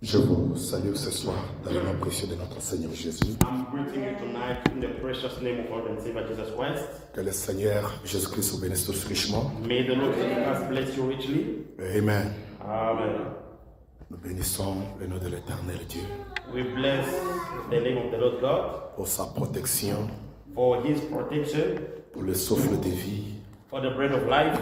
Je vous salue ce soir dans le nom précieux de notre Seigneur Jésus. I'm greeting you tonight in the precious name of our Lord and Savior Jesus Christ. Que le Seigneur Jésus-Christ vous bénisse tous richement. May the Lord Jesus bless you richly. Amen. Amen. Nous bénissons le nom de l'Éternel Dieu We bless the name of the Lord God pour sa protection, for His protection, pour le souffle de vie for the bread of life,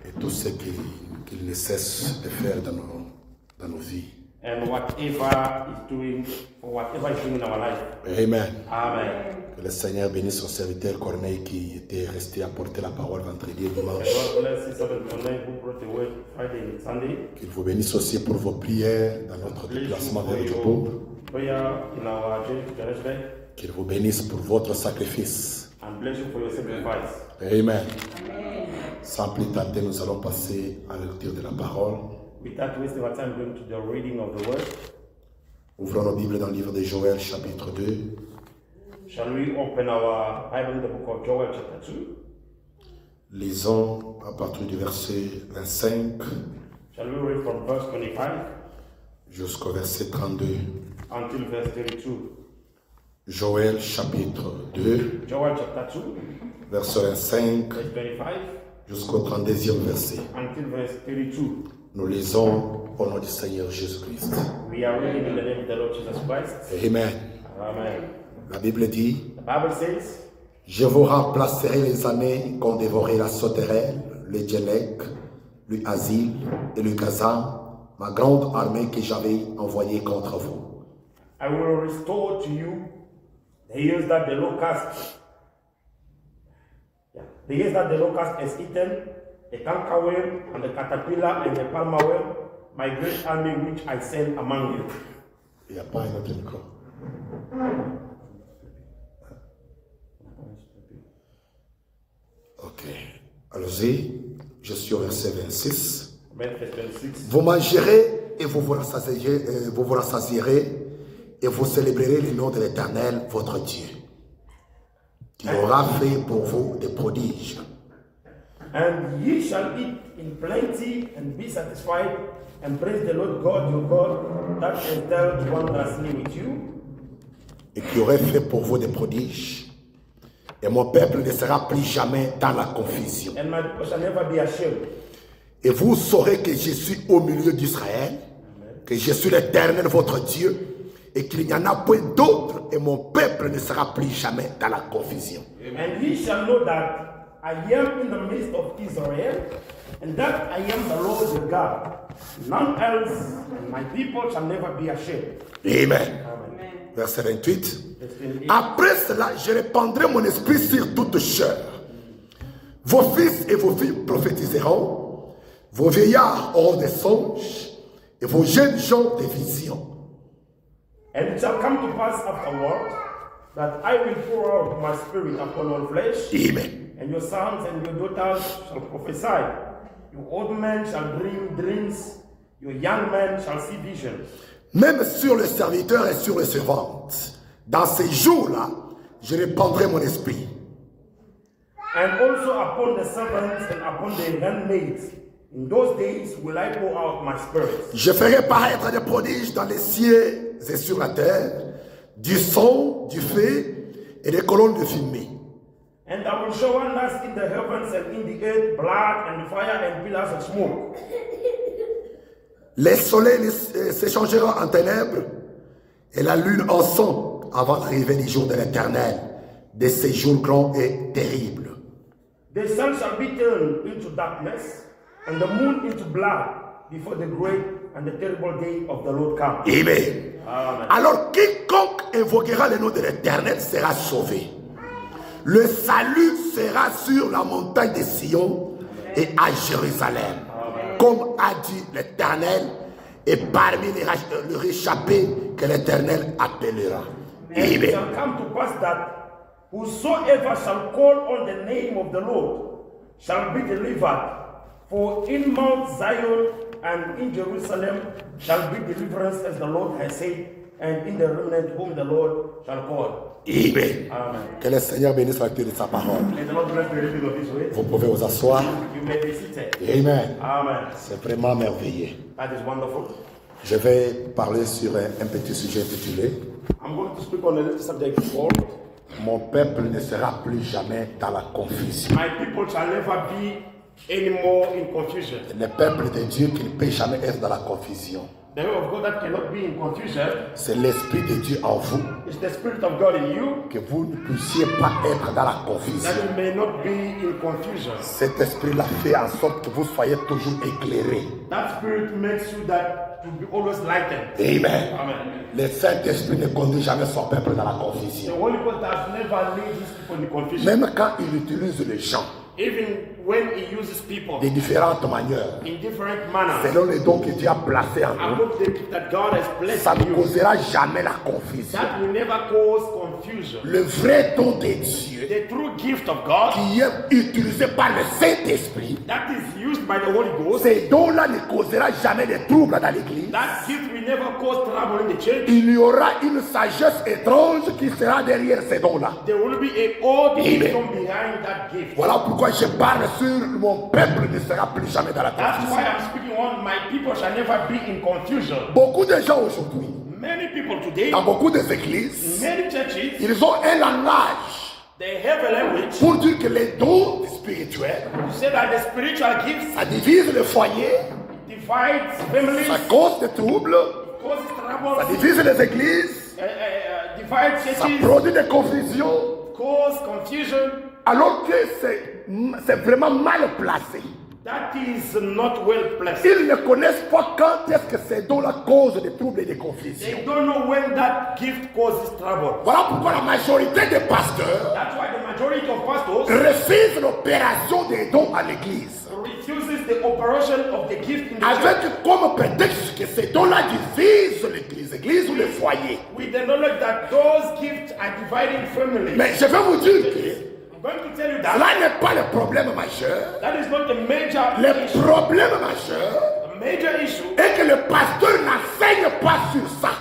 et tout ce qu'il ne cesse de faire dans nos vies. and whatever is doing, for whatever is doing in our life. Amen. Amen. Que le Seigneur bénisse son serviteur Corneille qui était resté à porter la parole vendredi et dimanche. God bless His servant Corneille who brought the word Friday and Sunday. Qu'il vous bénisse aussi pour vos prières dans notre Bless you déplacement for vers your Djobo. prayer in our journey to Johannesburg, Qu'il vous bénisse pour votre sacrifice. and bless you for your sacrifice. Amen. Sans plus tarder, nous allons passer à la lecture de la parole. Without wasting our time going to the reading of the word, Ouvrons nos Bibles dans le livre de Joël, chapitre 2. shall we open our Bible in the book of Joel chapter 2? Lisons à partir du verset 25 Shall we read from verse 25 jusqu'au verset 32. until verse 32? Joël, chapitre 2, Joel chapter 2, verset 25 verse 25 jusqu'au 32e verset. until verse 32. Nous lisons au nom du Seigneur Jésus-Christ. We are reading in the name of the Lord Jesus Christ. Amen. Amen. La Bible dit: The Bible says, je vous remplacerai les années qu'ont dévoré la sauterelle, le Djellec, le Asile et le Gazan, ma grande armée que j'avais envoyée contre vous. I will restore to you the years that the locust, the years that the locust has eaten, the cankerworm and the caterpillar and the palmer worm, my great army which I send among you. Il n'y a pas un autre micro. Ok. Allons-y. Je suis au verset 26. Verse 26. Vous mangerez et vous vous rassasierez et vous célébrerez le nom de l'Éternel, votre Dieu, qui aura fait pour vous des prodiges. And ye shall eat in plenty and be satisfied, and praise the Lord God your God that has dealt wondrously with you. Et qui aurait fait pour vous des prodiges. Et mon peuple ne sera plus jamais dans la confusion. And my people shall never be ashamed. Et vous saurez que je suis au milieu d'Israël, que je suis l'Éternel votre Dieu, et qu'il n'y en a point d'autre, et mon peuple ne sera plus jamais dans la confusion. And ye shall know that I am in the midst of Israel, and that I am the Lord your God. None else, and my people shall never be ashamed. Amen. Amen. Verset 28. Verse 28. Après cela, je répandrai mon esprit sur toute chair. Vos fils et vos filles prophétiseront, vos vieillards auront des songes, et vos jeunes gens des visions. And it shall come to pass afterward that I will pour out my spirit upon all flesh, Amen. and your sons and your daughters shall prophesy. Your old men shall dream dreams, your young men shall see visions. Même sur les serviteurs et sur les servantes, dans ces jours-là, je répandrai mon esprit. And also upon the servants and upon the handmaids. In those days will I pour out my spirit. Je ferai paraître des prodiges dans les cieux et sur la terre, du son, du feu et des colonnes de fumée. And I will show wonders in the heavens and in the earth, blood and fire and pillars of smoke. Les soleils s'échangeront en ténèbres et la lune en sang avant l'arrivée du jour de l'Éternel, de ces jours grands et terribles. The sun shall be turned into darkness and the moon into blood before the great and the terrible day of the Lord comes. Amen. Amen. Alors quiconque invoquera le nom de l'Éternel sera sauvé. Le salut sera sur la montagne de Sion et à Jérusalem. Comme a dit l'Éternel, et parmi les réchappés que l'Éternel appellera. And it Amen. shall come to pass that whosoever shall call on the name of the Lord shall be delivered. For in Mount Zion and in Jerusalem shall be deliverance, as the Lord has said, and in the remnant whom the Lord shall call. Amen. Amen. Que le Seigneur bénisse la lecture de sa parole. May the Lord bless the reading of His word. Vous pouvez vous asseoir. You may be seated. Amen. Amen. C'est vraiment merveilleux. That is wonderful. Je vais parler sur un petit sujet intitulé I'm going to speak on a little subject called Mon peuple ne sera plus jamais dans la confusion. My people shall never be anymore in confusion. Le peuple de Dieu qui ne peut jamais être dans la confusion. The way of God that cannot be in confusion C'est l'Esprit de Dieu en vous, is the Spirit of God in you, que vous ne puissiez pas être dans la confusion. that you may not be in confusion. Cet esprit-là fait en sorte que vous soyez toujours éclairés. That Spirit makes you that to be always lightened. Amen. Amen. Le Saint-Esprit ne conduit jamais son peuple dans la The confusion. Holy Ghost has never led his people in confusion. Même quand il utilise les gens Even when he uses people de différentes manières, in different manners, selon les dons que Dieu a placés en nous, about the gift that God has blessed ça ne you, causera jamais la confusion. that will never cause confusion. Le vrai don de Dieu The true gift of God qui est utilisé par le Saint-Esprit, that is used by the Holy Ghost, ces dons-là ne causera jamais de troubles dans l'église. that gift will never cause trouble in the church. Il y aura une sagesse étrange qui sera derrière ces dons-là. There will be a old Amen. wisdom behind that gift. Voilà pourquoi je parle sur mon peuple ne sera plus jamais dans la That's confusion. why I'm speaking on my people shall never be in confusion. Beaucoup de gens aujourd'hui, Many people today, dans beaucoup des églises, many churches, ils ont un langage they have a language pour dire que les dons spirituels, to say that the spiritual gifts ça divise le foyer, divides families, ça cause des troubles, causes ça trouble, divise les églises, divides ça churches, produit des confusions, cause confusion. alors que c'est vraiment mal placé. That is not well placed. Ils ne connaissent pas quand est-ce que ces dons-là causent des troubles et des confusions. They don't know when that gift causes trouble. Voilà pourquoi la majorité des pasteurs That's why the majority of pastors refusent l'opération des dons à l'église, refuses the operation of the gift in the church avec comme prétexte que ces dons-là divisent l'église ou le foyer. with the knowledge that those gifts are dividing families. Mais je vais vous dire que I'm going to tell you that cela n'est pas le problème majeur. that is not the major Le issue. problème majeur The major issue, est que le pasteur n'enseigne pas sur ça.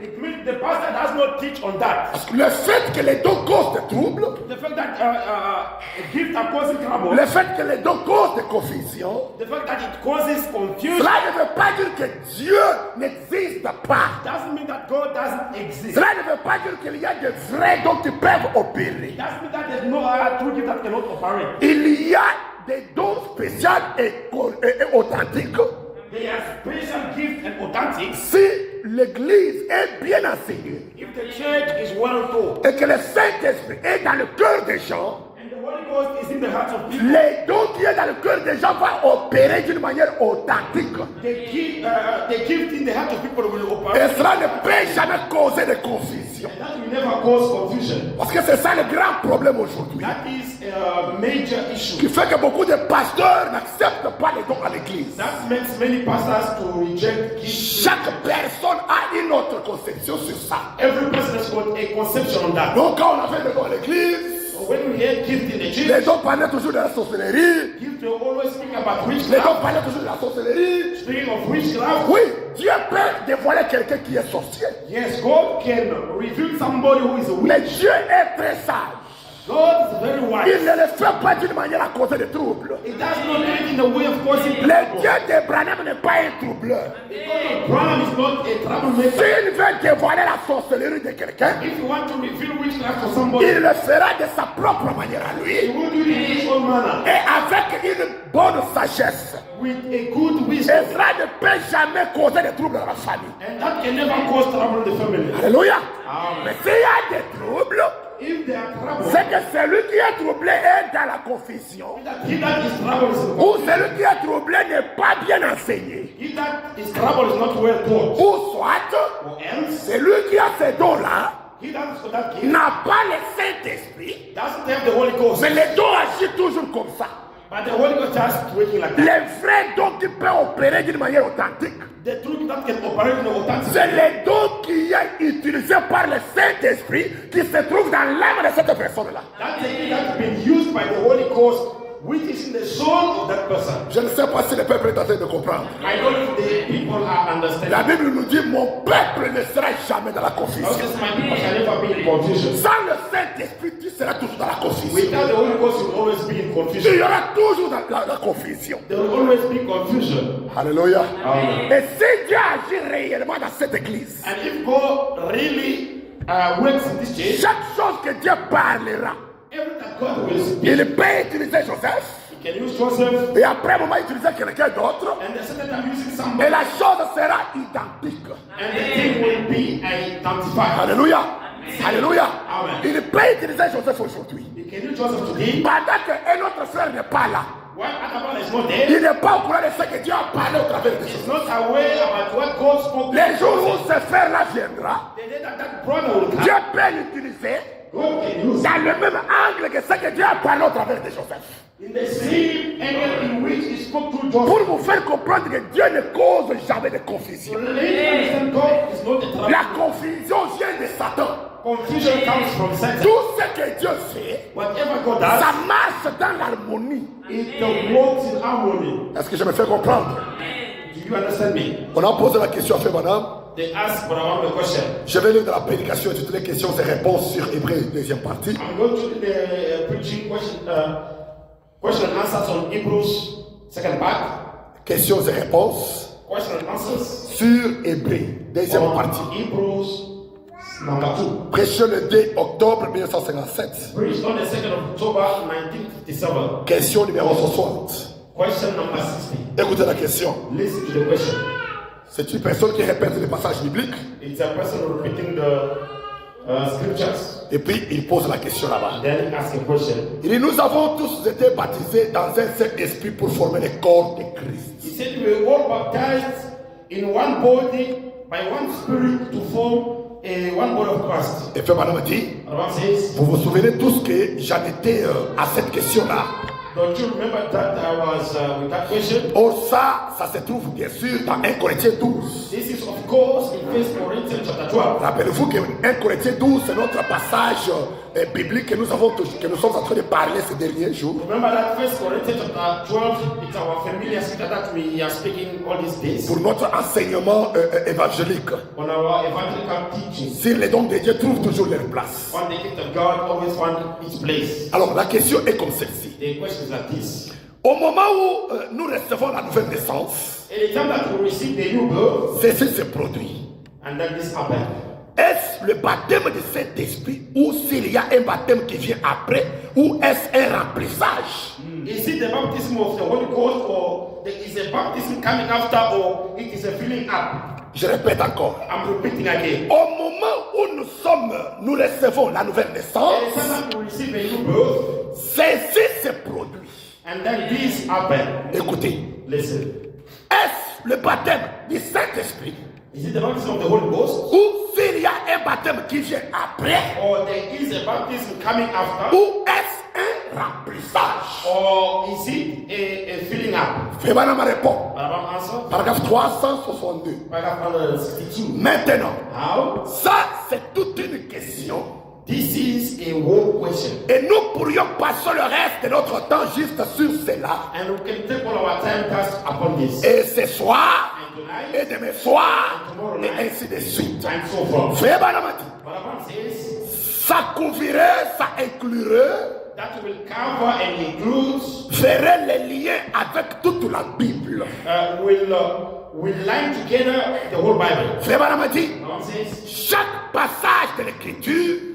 it means the pastor does not teach on that. Parce que le fait que les dons causent des troubles, The fact that a gift are causing trouble, le fait que les dons causent des confusions, the fact that it causes confusion, cela ne veut pas dire que Dieu n'existe pas. doesn't mean that God doesn't exist. Cela ne veut pas dire qu'il y a de vrais dons qui peuvent opérer. Doesn't mean that there's no true gift that cannot operate. Il y a des dons spéciaux et authentiques They are special gifts and authentic. si l'église est bien enseignée If the church is well taught et que le Saint-Esprit est dans le cœur des gens. and the Holy Ghost is in the hearts of people, Les dons qui est dans le cœur des gens vont opérer d'une manière authentique. the gift in the heart of people will operate. Et cela ne peut jamais causer de confusion. And that will never cause confusion. Parce que c'est ça le grand problème aujourd'hui. That is a major issue. Qui fait que beaucoup de pasteurs n'acceptent pas les dons à l'église. That makes many pastors to reject gifts. Chaque personne a une autre conception sur ça. Every person has got a conception on that. Donc quand on a fait des dons à l'église, When we hear gift in the les church, dons parlaient toujours de la sorcellerie. gift will always speak about Les dons witchcraft. parlaient toujours de la sorcellerie. Speaking of witchcraft, Oui, Dieu peut dévoiler quelqu'un qui est sorcier. yes, God can reveal somebody who is a Mais witch. Dieu est très sage. God is very Il wise. ne le fait pas d'une manière à causer des troubles. It does not do it in the way of causing Le trouble. Dieu d'Abraham n'est pas un troubleur. Because Abraham is not a troublemaker. S'il veut dévoiler la sorcellerie de quelqu'un, If you want to reveal witchcraft for somebody, il le fera de sa propre manière à he lui. will do it in his own manner Et avec une bonne sagesse. with a good Et wisdom. cela ne peut jamais causer des troubles dans la famille. And that can never cause trouble in the family. Alléluia. Mais s'il y a des troubles, If there are trouble, c'est que celui qui est troublé est dans la confusion. he that is trouble is Ou celui qui est troublé n'est pas bien enseigné. he that is trouble is not well taught. Ou soit, Or else, celui qui a ces dons-là he that is for that gift n'a pas le Saint-Esprit, doesn't have the Holy Ghost. mais les dons agissent toujours comme ça. But the Holy Ghost just working like that. Les vrais dons qui peuvent opérer d'une manière authentique, The truth that can operate in the authentic. c'est les dons qui est utilisé par le Saint-Esprit qui se trouve dans l'âme de cette personne-là. That's the thing that's been used by the Holy Ghost, which is in the soul of that person. Je ne sais pas si le peuple est en train de comprendre. I don't know if the people are La understanding. Bible nous dit, mon peuple ne sera jamais dans la Not confusion. just my people shall never be in confusion. Sans le Saint-Esprit, tu seras toujours dans la confusion. Without the Holy Ghost, you will always be in Il confusion. y aura toujours la confusion. There will always be confusion. Alléluia. Amen. Et si Dieu agit réellement dans cette église, And if God really works in this church, chaque chose que Dieu parlera, everything that God will speak, il peut utiliser Joseph, He can use Joseph, et après un moment utiliser quelqu'un d'autre, and the second time using et somebody, la chose sera identique. and the thing will be identified. Alléluia. Alléluia. Amen. Il peut utiliser Joseph aujourd'hui. He can use Joseph today. Pendant qu'un autre frère n'est pas là, While Adabal is not there, il n'est pas au courant de ce que Dieu a parlé au travers de he's Joseph. not aware about what God spoke. Les jours où ce frère-là viendra, The day that brother will Dieu come, peut l'utiliser God can use dans le même angle que ce que Dieu a parlé au travers de Joseph. in the same angle in which He spoke to Pour Joseph. vous faire comprendre que Dieu ne cause jamais de confusion. So let you understand God is not a trouble. La confusion vient de Satan. Confusion comes from Satan. Tout ce que Dieu fait, Whatever God ça does, marche dans l'harmonie. it works in harmony. Est-ce que je me fais comprendre? Do you understand me? On a posé la question à Frère Madame. They ask Brahman the question. Je vais lire dans la prédication toutes les questions et réponses sur Hébreu, deuxième partie. I'm going to do the preaching question and answers on Hebrews, second part. Questions et réponses Question and answers sur Hébreu, deuxième partie. on Hebrews number 2. Prêché le 2 octobre 1957. Preached on the 2nd of October 1957. Question numéro 60. Question number 60. Écoutez la question. Listen to the question. C'est une personne qui répète les passages bibliques It's a person repeating the scriptures. et puis il pose la question là-bas. Then he asks a question. Il dit, nous avons tous été baptisés dans un seul esprit pour former le corps de Christ. He said we were all baptized in one body by one spirit to form one body of Christ. Et Frère Madame dit, Brahman says, vous vous souvenez tous que j'en étais à cette question-là. don't you remember that I was with that question? Or ça se trouve bien sûr dans 1 Corinthiens 12. This is of course in 1 Corinthians chapter 12. Rappelez-vous que 1 Corinthiens 12, c'est notre passage biblique que nous sommes en train de parler ces derniers jours. Remember that 1 Corinthians chapter 12, it's our familiar scripture that we are speaking all these days Pour notre enseignement évangélique. on our evangelical teaching. Si les dons de Dieu trouvent toujours leur place. On the gift of God always found its place. Alors la question est comme celle-ci. The question is like this. Au moment où nous recevons la nouvelle naissance, In the time that we receive the new birth, ceci se produit. and then this happened. Est-ce le baptême du Saint-Esprit ou s'il y a un baptême qui vient après ou est-ce un remplissage? Is it the baptism of the Holy Ghost or is a baptism coming after or it is a filling up? Je répète encore. I'm repeating again. Au moment où nous recevons la nouvelle In the naissance, time that we receive a new birth, ceci se produit. and then this happened. Écoutez, Listen. est-ce le baptême du Saint-Esprit Is it the baptism of the Holy Ghost ou s'il y a un baptême qui vient après or there is a baptism coming after ou est-ce un remplissage? or is it a filling up? Frère Madame répond. Brahman answer. Paragraphe 362. Paragraph 162. Maintenant, How? ça c'est toute une question. This is a whole question. Et nous pourrions passer le reste de notre temps juste sur cela. And we can take all our time cast upon this. Et ce soir, And tonight, et demain soir, et ainsi de suite. and so forth. Frère Banamati, Brahman says ça couvrirait, ça inclurait, that will cover and include, ferait les liens avec toute la Bible. will line together the whole Bible. Frère Banamati, Brahman says chaque passage de l'écriture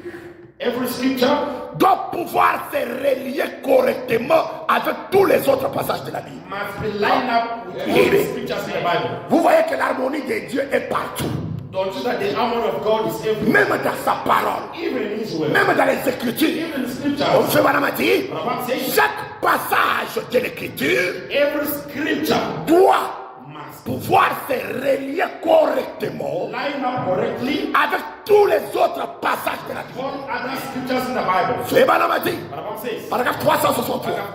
every scripture doit pouvoir se relier correctement avec tous les autres passages de la Bible. must be lined up with all the scriptures in the Bible. Vous voyez que l'harmonie de Dieu est partout. Don't you that the harmony of God is everywhere, Même dans sa parole, even in His word, même dans les Écritures. even in On scriptures. fait Banamati, Brahman says chaque passage de l'écriture every scripture doit must pouvoir se relier correctement line up correctly avec tous les autres passages de la Bible. all other scriptures in the Bible. Fait Banamati, Brahman says, paragraphe 363. paragraph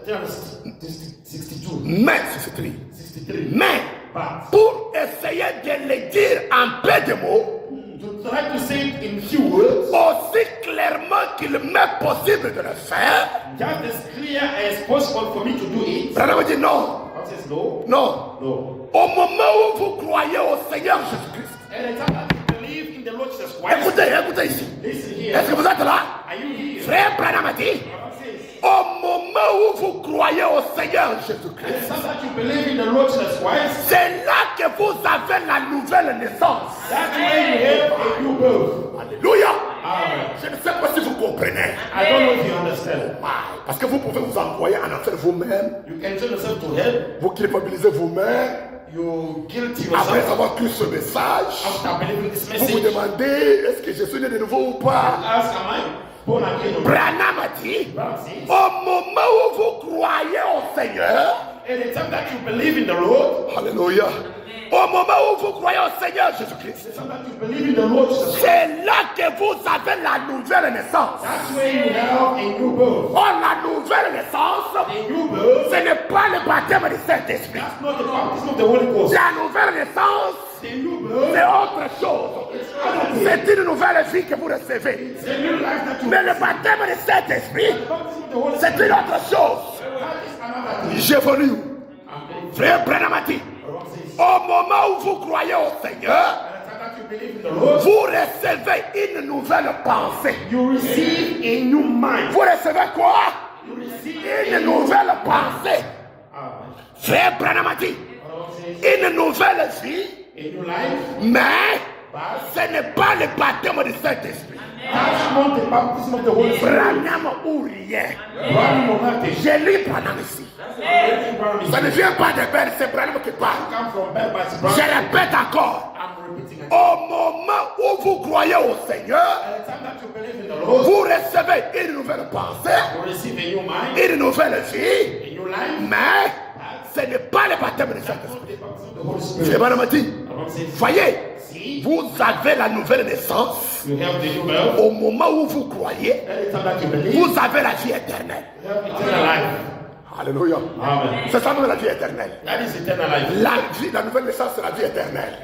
362, Mais, c'est écrit. 63. Mais, But pour essayer de le dire en peu de mots, to try to say it in few words, aussi clairement qu'il m'est possible de le faire, just as clear as possible for me to do it. Branham dit non, God says no, non. no. Au moment où vous croyez au Seigneur Jésus-Christ, And the time that you believe in the Lord Jesus Christ. Écoutez ici. Listen here. Est-ce que vous êtes là? Are you here? Frère Branham a dit, au moment où vous croyez au Seigneur Jésus-Christ, So that you believe in the Lord Jesus Christ, c'est là que vous avez la nouvelle naissance. that's when you have a new birth. Alléluia. Amen. Je ne sais pas si vous comprenez. I don't know if you understand. Parce que vous pouvez vous envoyer en enfer vous-même, You can turn yourself to hell. vous culpabilisez vous-même, You guilty après yourself avoir cru ce message. after believing this Vous vous message. demandez, est-ce que je suis né de nouveau ou pas? Ask, am I born again? or not? Branham a dit, Branham says, au moment où vous croyez au Seigneur, at the time that you believe in the Lord, alléluia, au moment où vous croyez au Seigneur Jésus-Christ, the time that you believe in the Lord Jesus Christ, c'est là que vous avez la nouvelle naissance. that's when you have a new birth. Oh, la nouvelle naissance, A new birth, ce n'est pas le baptême du Saint-Esprit. that's not the baptism of the Holy Ghost. La nouvelle naissance, The new birth, c'est autre chose. it's other thing. C'est une nouvelle vie que vous recevez. It's a new life that you Mais le baptême du Saint-Esprit, The baptism of the Holy c'est Spirit, une autre chose. that is another thing. J'ai venu, Amen. frère Branham a dit, Branham says, au moment où vous croyez au Seigneur, at the time that you believe in the Lord, vous recevez une nouvelle pensée. you receive a new mind. Vous recevez quoi? You receive Une nouvelle pensée. Amen. Frère Branham a dit, Branham says, une nouvelle vie, a new life, mais but ce n'est pas le baptême du Saint-Esprit. that's not the baptism of the Holy Spirit. Branham ou rien. Branham or nothing. Je lis Branham ici. Branham is Ça ne vient pas de Belle, c'est Branham qui parle. come from bed, but it's Je Branham. répète encore. I'm repeating again. Au moment où vous croyez au Seigneur, At the time that you believe in the Lord, vous recevez une nouvelle pensée, you receive a new mind, une nouvelle vie, a new life, mais ce n'est pas le baptême du Saint-Esprit. not the baptism of the Holy Spirit. C'est Branham a dit, Branham says, voyez, see, vous avez la nouvelle naissance. you have the new birth. Au moment où vous croyez, At the time that you believe, vous avez la vie éternelle. you have eternal life. Alléluia. Amen. C'est ça même la vie éternelle. That is eternal life. La nouvelle naissance, c'est la vie éternelle.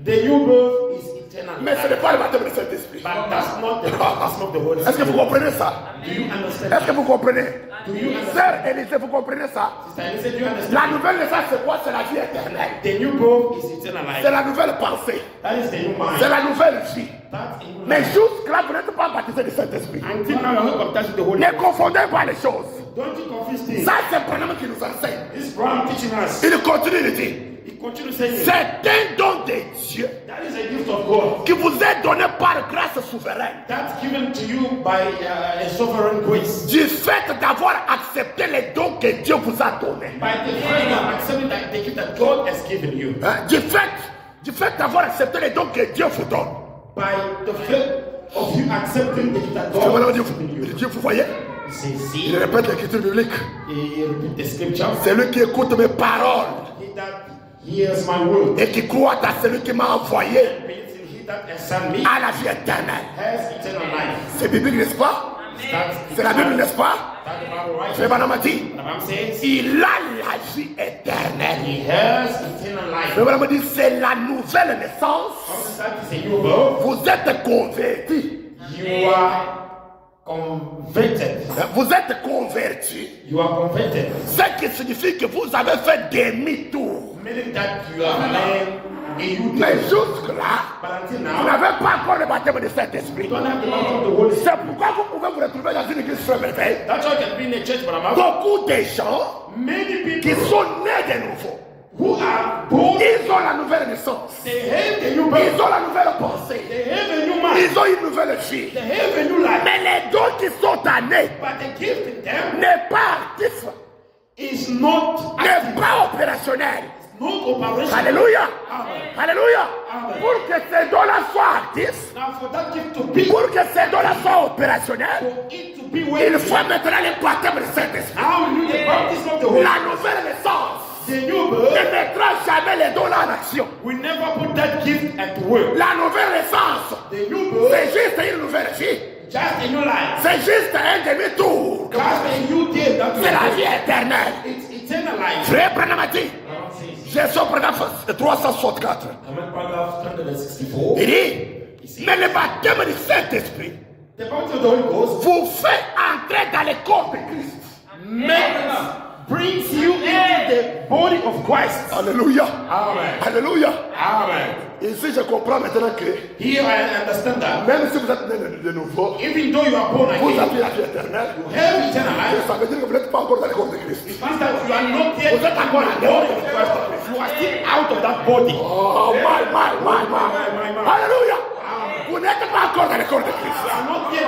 The new birth is eternal Mais ce life. n'est pas le baptême du Saint-Esprit. But that's not the baptism of the Holy Est-ce que vous Spirit. comprenez ça? Do you understand? Est-ce que vous comprenez? Do you understand? Sœur Élisée, vous comprenez ça? Sister Elise, do you La understand? nouvelle naissance, c'est quoi? C'est la vie éternelle. The new birth is eternal C'est life. la nouvelle pensée. That is the new C'est mind. la nouvelle vie. That's a new Mais life. jusque-là, vous n'êtes pas baptisé du Saint-Esprit. Until now, you're not baptized with the Holy Ne Spirit. confondez pas les choses. Don't you confuse things. Ça, c'est Branham qui nous enseigne. This is Branham teaching us. Il continue de dire, He continues saying, c'est un don de Dieu that is a gift of God. qui vous est donné par grâce souveraine. That's given to you by a sovereign grace. Du fait d'avoir accepté les dons que Dieu vous a donnés. By the fact of accepting that the gift that God has given you. Hein? Du fait d'avoir accepté les dons que Dieu vous donne. By the fact of you accepting the gift that C'est God maintenant has Dieu, given you. Dieu, vous voyez, He says, il see, répète l'écriture biblique. he repeat the scripture. C'est lui qui écoute mes paroles He that hears my word. et qui croit à celui qui m'a envoyé Believes in he that has sent me à la vie éternelle. has eternal life. C'est biblique, n'est-ce pas? That's C'est la Bible, n'est-ce pas? That's the Bible, right? C'est Branham a dit, The Bible says il a la vie éternelle. he has eternal life. Le Branham a dit, c'est la nouvelle naissance. That is a new birth. Vous êtes convertis. You are converted. Vous êtes convertis. You are converted. Ce qui signifie que vous avez fait demi-tour. Meaning that you have learned a new Mais thing. jusque-là, But until vous now, n'avez pas encore le baptême de Saint-Esprit. you don't have the baptism of the Holy Spirit. C'est pourquoi vous pouvez vous retrouver dans une église frère Merveille. That's why you can be in a church, but I'm Beaucoup de gens many qui people sont nés de nouveau. who are born, Ils ont la nouvelle naissance. they have the new Ils birth. ont la nouvelle pensée. They have a new mind. Ils ont une nouvelle vie. They have a new life. Mais les dons qui sont donnés But the gift in them n'est pas actif, is not n'est active, pas opérationnel. not operational. Alléluia. Amen. Alléluia. Amen. Pour que ces dons-là soient actifs, Now for that gift to be, pour que ces dons-là soient opérationnels, for it to be il where faut maintenant le baptême de Saint-Esprit. now you need the baptism of the Holy La Spirit. nouvelle naissance The new ne birth mettra jamais les dons-là en action. will never put that gift at work. La nouvelle naissance, The new birth, c'est juste une nouvelle vie. just a new life. C'est juste un demi-tour. Just a new day that C'est la you vie éternelle. It's eternal life. Frère Branham a dit, Branham says, j'ai son paragraphe 364. Amen, paragraph 364. Il dit, mais le baptême du Saint-Esprit The baptism of the Holy Ghost vous fait entrer dans le corps de Christ. makes, brings you into the body of Christ. Alléluia. Amen. Alléluia. Amen. Ici, je comprends maintenant que Here I understand that même si vous êtes né de nouveau, even though you are born vous again, avez la vie éternelle. you have eternal life. Ça veut dire que vous n'êtes pas encore dans le corps de Christ. It means that you are not yet in the body of Christ. You are still out of that body. Oh, my. Alléluia. Vous n'êtes pas encore dans le corps de Christ. You are not yet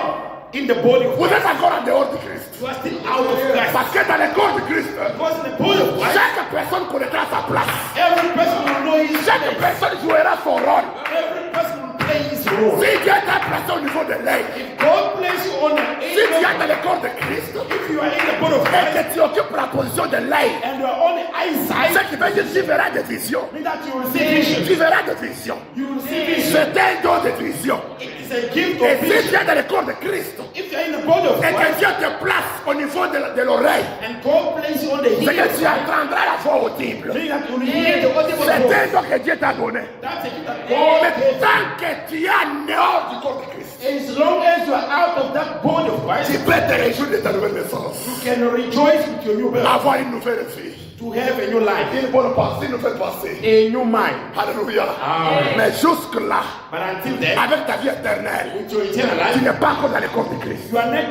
in the body of Vous Christ. êtes encore en dehors de Christ. You are still out of Christ. Parce que dans le corps de Christ, Because in the body of Christ, chaque personne connaîtra sa place. every person will know his Chaque place. personne jouera son rôle. Every person will play his role. Si Dieu t'a placé au niveau de l'œil, God places you on the si tu es angel. dans le corps de Christ If you are in the body of et Christ que tu occupes la position de l'œil, and you are on the eyesight, ce qui veut dire que tu verras des visions. means that you will see vision. Tu verras des visions. You will see vision. C'est un don de vision. It is a gift Et of si vision. tu es dans le corps de Christ If you are in the body of et que Christ Dieu te place au niveau de l'oreille, and God places you on the c'est que heel, tu entendras la voix audible. meaning that you will hear the audible C'est voice. un don que Dieu t'a donné. That's a gift that God Mais gave you. tant que tu es en dehors du corps de Christ, As long as you are out of that body of tu Christ, peux te réjouir de ta nouvelle naissance. you can rejoice with your new birth, Avoir une nouvelle vie. to have a new life, Une bonne pensée, une nouvelle pensée. a new mind. Alléluia. Amen. Mais jusque-là, But until then, avec ta vie éternelle, with your eternal tu life, n'es pas encore dans le corps de Christ. you are not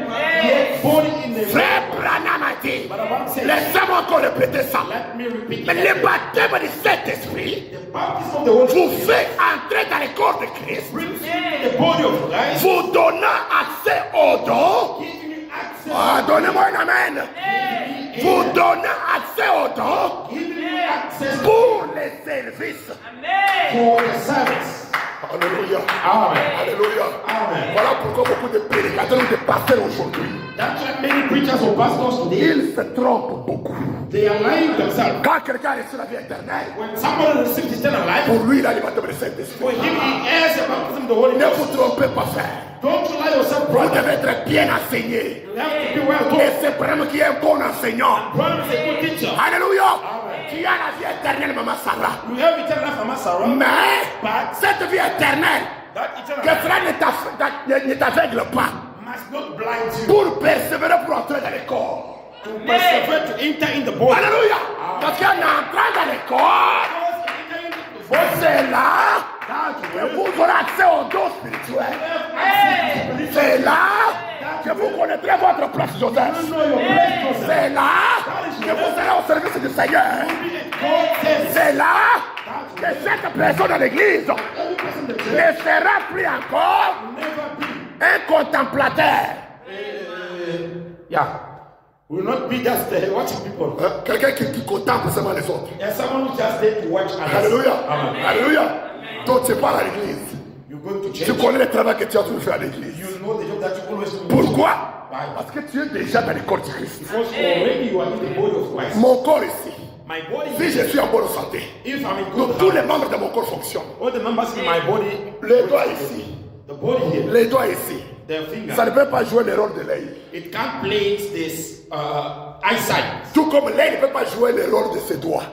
yet born in the Frère Branham a dit, But I want to say, laissez-moi encore répéter ça. let me repeat Mais it. le baptême du Saint-Esprit The baptism of the Holy vous Spirit fait entrer dans le corps de Christ, brings you into the body of Christ, vous donnant accès au don. giving you access, Ah, donnez-moi un amen. Vous donnant accès au don giving you access pour les services. for the service. Alléluia. Amen. Alléluia. Amen. Voilà pourquoi beaucoup de prédicateurs ou de pasteurs aujourd'hui, That's why many preachers or pastors today, ils se trompent beaucoup. they are lying themselves. Quand quelqu'un a reçu la vie éternelle, When somebody receives eternal life, pour lui, il a le baptême du Saint-Esprit. for him he has the baptism of the Holy Ne Ghost. vous trompez pas, frère. Don't you lie yourself, Vous brother. devez être bien enseigné. You have to be well Et taught. c'est vraiment qui est un bon enseignant. Brother is a good teacher. Alléluia. Tu as la vie éternelle, maman Sarah. You have eternal life, Mama Sarah. Mais But cette vie éternelle, that eternal que life cela ne t'aveugle pas must not blind you pour persévérer pour entrer dans le corps. to persevere to enter in the body. Alléluia. Parce qu'en entrant dans le corps, Because entering the body, c'est là that que you will vous aurez accès au don spirituel. have access to spiritual. C'est là que vous connaîtrez votre place, Joseph. You know your place, Joseph. C'est là que vous serez au service du Seigneur. God says, C'est là que chaque personne dans l'église every person in the church ne sera plus encore will never be, un contemplateur. will not be just watching people. Quelqu'un qui contemple seulement les autres. There's someone who just there to watch others. Alléluia. Amen. Alléluia. Donc tu pars à l'église. You go to Tu church. connais le travail que tu as toujours fait à l'église. You know the job that you always do. Pourquoi? Why? Parce que tu es déjà dans le corps de Christ. Because already you are in the body of Christ. Mon corps ici, My body, si je suis en bonne santé, if I'm in donc good tous health, les membres de mon corps fonctionnent. all the members in my body, Les doigts ici, the body here, les doigts ici, the finger, ça ne peut pas jouer le rôle de l'œil. it can't play this eyesight. Tout comme l'œil ne peut pas jouer le rôle de ses doigts.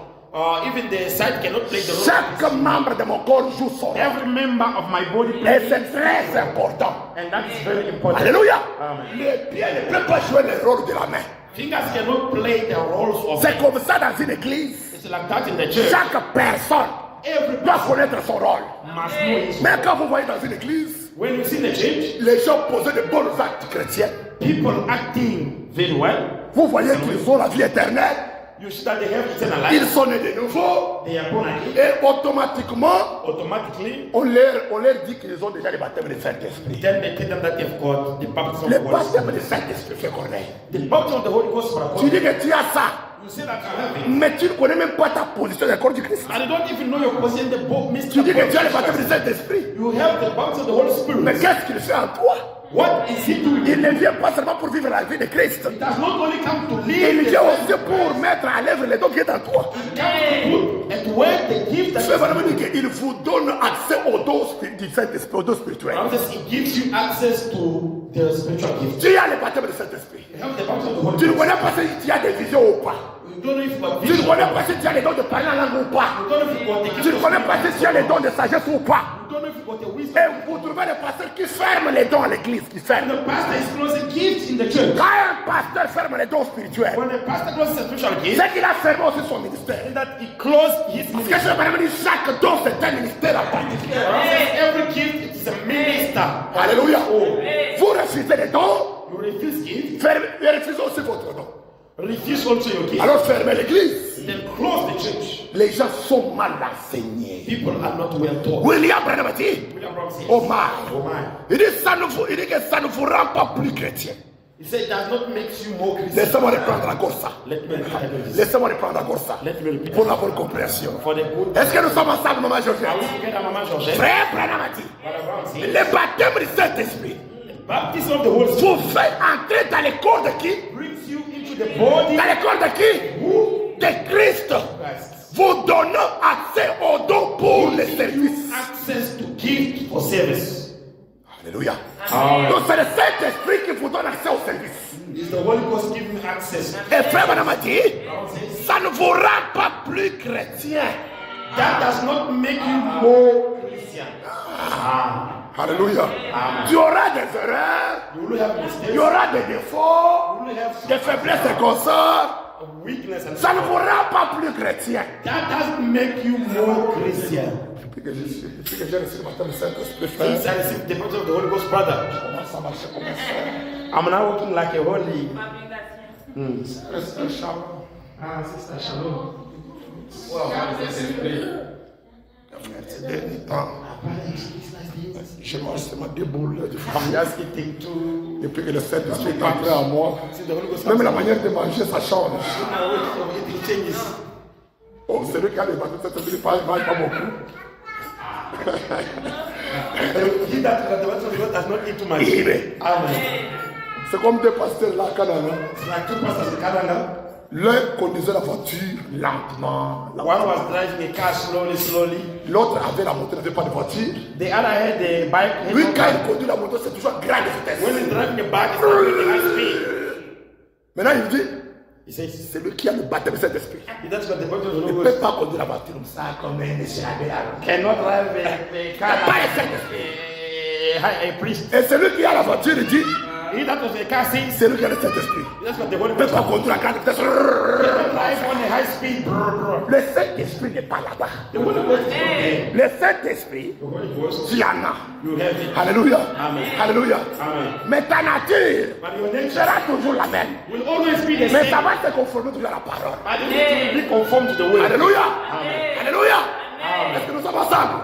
Even the sight cannot play the role. Chaque membre de mon corps joue son rôle. Every member of my body Et plays, c'est très important. and that is very important. Alléluia. Amen. Les pieds ne peuvent pas jouer le rôle de la main. Fingers cannot play the roles of. C'est comme ça dans une église. It's like that in the church. Chaque personne Every doit person connaître son rôle. must know his Mais role. quand vous voyez dans une église, When you see the church, les gens posaient de bons actes chrétiens, people acting very well, vous voyez qu'ils ont la vie éternelle, you see that they have eternal ils life. sont nés de nouveau, They are born again. et automatiquement, Automatically, on leur dit qu'ils ont déjà le baptême du Saint-Esprit. then they tell them that they've got the baptism Le of the Holy Spirit. baptême du Saint-Esprit fait connaître. The baptism of the Holy Ghost for a Tu body. dis que tu as ça, You say that you have it, mais tu ne connais même pas ta position dans le corps du Christ. and you don't even know your position in the book. Tu dis que tu as le baptême du Saint-Esprit. You have the baptism of the Holy Mais Spirit. qu'est-ce qu'il fait en toi? What is he doing? Il ne vient pas seulement pour vivre la vie de Christ. It does not only come to Il live, vient aussi pour mettre à l'œuvre les dons qui est en toi. it comes to put and to work the gift that Je veux vraiment dire qu'il vous donne accès aux dons du Saint-Esprit, aux dons spirituels. it gives you access to the spiritual gift. Tu as le baptême du Saint-Esprit. You have the baptism of the Holy Tu ne Ghost. connais pas si tu as des visions ou pas. You don't know if you got Tu ne vision. connais pas si tu as les dons de parler en langue ou pas. You don't know if you got the Tu gift ne connais pas si tu as les dons de sagesse ou pas. You don't don't know if you got a wisdom. Et vous trouvez des pasteurs qui ferment les dons à l'église, qui ferment. The pastor is closing gifts in the church. Quand un pasteur ferme les dons spirituels, When the pastor closes a spiritual gift, c'est qu'il a fermé aussi son ministère. that he closed his Parce que ministry. je me dis, chaque don c'est un ministère à part entière. Every gift is a minister. Alléluia. Vous refusez les dons, You refuse gift, refusez aussi votre don. refuse also your gift, Alors fermez l'église. then close the church. Les gens sont mal enseignés. People are not well taught. William Branham a dit, William Branham says, oh my. oh my. Il dit que ça ne vous rend pas plus chrétien. He said, it does not make you more Christian. Laissez-moi reprendre encore ça. Let me repeat this. Laissez-moi reprendre encore ça. Let me repeat Pour la bonne compréhension. for the good. Est-ce que nous sommes ensemble, maman Are Georgette? we together, Mama Georgette? Frère Branham a dit, Brother Brown says, le baptême du Saint-Esprit baptism of the Holy Spirit vous fait entrer dans les corps de qui? brings you into the body Dans les corps de qui? De Christ. of Christ. Vous donnant accès aux dons pour les services. Access to gift for service. Alléluia. Amen. Donc c'est le Saint-Esprit qui vous donne accès au service. Is the Holy Ghost giving access? Et frère Branham a dit, Brown says, ça ne vous rend pas plus chrétien. that does not make you more Christian. Alléluia. Tu auras des erreurs, You will have il mistakes. y aura des défauts, You will have des faiblesses et consorts. weakness and Ça ne vous rend pas plus chrétien. that doesn't make you more Christian. Depuis que j'ai reçu le baptême du Saint-Esprit, Since I received the baptism of the Holy Ghost, brother, ça marche comme ça. I'm now working like a holy. Sister Shalom. Ah, Sister Shalom. Ces derniers temps, je mange seulement des boules de I'm just eating too. Depuis que le Saint-Esprit est entré en moi, See, the Holy Ghost même la manière de manger, ça change. my way of eating changes. Oh, celui qui a les baptêmes du Saint-Esprit, il ne mange pas beaucoup. He that the baptism of God does not eat too much. Amen. Amen. C'est comme deux pasteurs là, Canada. It's like two pastors in Canada. L'un conduisait la voiture lentement. One was driving a car slowly. L'autre avait la moto, n'avait pas de voiture. The other had the bike. Lui, quand il conduit la moto, c'est toujours à grande vitesse. When he's driving the bike, it's not making high speed. Maintenant, il dit, He says, c'est lui qui a le baptême de Saint-Esprit. he does got the baptism of the Il Holy ne peut Ghost. pas conduire la voiture comme ça, comme un monsieur Abelard. Cannot drive a car Pas like le Saint-Esprit. a priest. Et celui qui a la voiture, il dit, He that was a car says, c'est lui qui a le Saint-Esprit. he does got the Holy Il ne peut Ghost. pas conduire à grande vitesse. Drive on a high speed. Le Saint-Esprit n'est pas là-bas. The Holy Ghost is not there. Le Saint-Esprit, The Holy Ghost, tu en as. you have it. Alléluia. Amen. Alléluia. Amen. Mais ta nature But your nature sera toujours la même. will always be the Mais same. ça va se conformer toujours à la parole. But you need to be conformed to the word. Alléluia. Amen. Alléluia. Est-ce que nous sommes ensemble?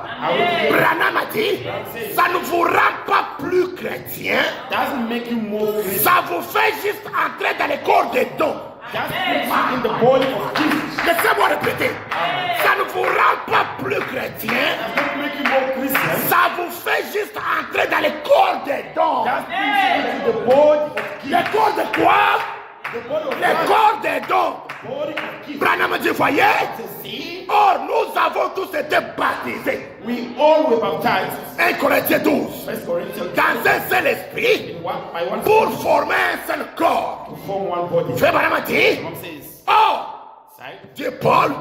Branham a dit, ça ne vous rend pas plus chrétien, Doesn't make you more Christian. ça vous fait juste entrer dans les corps des dons. Just puts you in the body of Jesus. Laissez-moi répéter. Ça ne vous rend pas plus chrétien, Doesn't make you more Christian. ça vous fait juste entrer dans les corps des dons. Just brings you into the body of Jesus. Les corps de quoi? The body of Les God. corps des dons. Body of Jesus. Branham a dit, voyez, See, or nous avons tous été baptisés. we all were baptized. 1 Corinthiens 12. 1 Corinthians Dans un seul esprit, by one pour former un seul corps. to form one body. Frère Branham a dit, Mom says, or, side. dit Paul,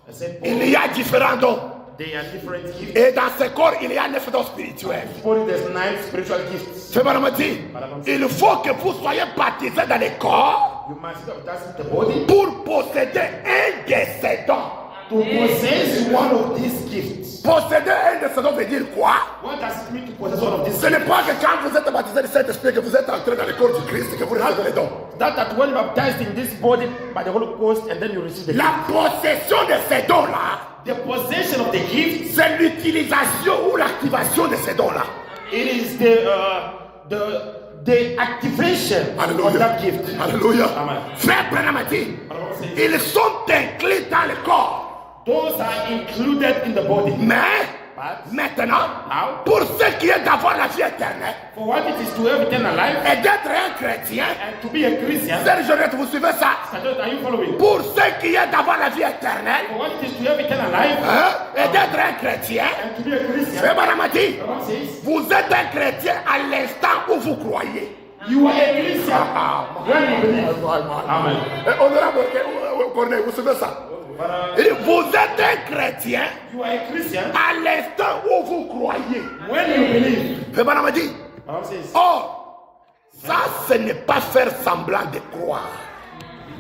I said, il y a différents dons. they are different gifts. Et dans ce corps, il y a 9 dons spirituels. Body, there's 9 spiritual gifts. Frère Branham a dit, il faut que vous soyez baptisés dans les corps You must be baptized in the body pour posséder un de ces dons. to possess one of these gifts. Posséder un de ces dons veut dire quoi? What does it mean to possess one of these Ce n'est pas que quand vous êtes baptisé du Saint-Esprit que vous êtes entré dans le corps du Christ que vous recevez les dons. That when baptized in this body by the Holy Ghost and then you receive the La possession de ces dons-là, The possession of the gift, c'est l'utilisation ou l'activation de ces dons-là. it is the activation of that gift. Alléluia. Amen. Frère Branham a dit, ils sont inclus dans le corps. Those are included in the body. Mais, But maintenant, now, pour ce qui est d'avoir la vie éternelle for what it is to have eternal life et d'être un chrétien, and to be a Christian, Sœur Jeannette, vous suivez ça? are you following? Pour ce qui est d'avoir la vie éternelle For what it is to have eternal life et d'être un chrétien, and to be a Christian, Frère Branham a dit, the Bible says, vous êtes un chrétien à l'instant où vous croyez. you are a Christian when you believe. Amen. Honorable Corneille, vous suivez ça? Il dit, vous êtes un chrétien You are a Christian à l'instant où vous croyez. when you believe. Le Bible m'a dit, Bible says, or, ça ce n'est pas faire semblant de croire.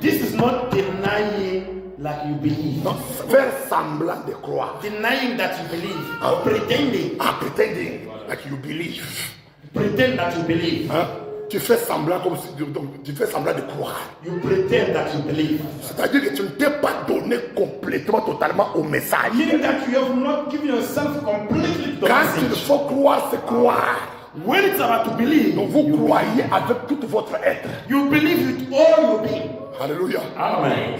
this is not denying like you believe. Non, faire semblant de croire. Denying that you believe. Or pretending. Pretending like you believe. Pretend that you believe. Hein? Tu fais semblant comme si, donc, tu fais semblant de croire. You pretend that you believe. C'est-à-dire que tu ne t'es pas donné complètement, totalement au message. Meaning that you have not given yourself completely to the Quand il message. faut croire, c'est croire. When it's about to believe, Donc vous croyez avec tout votre être. you believe with all your being. Alléluia. Amen.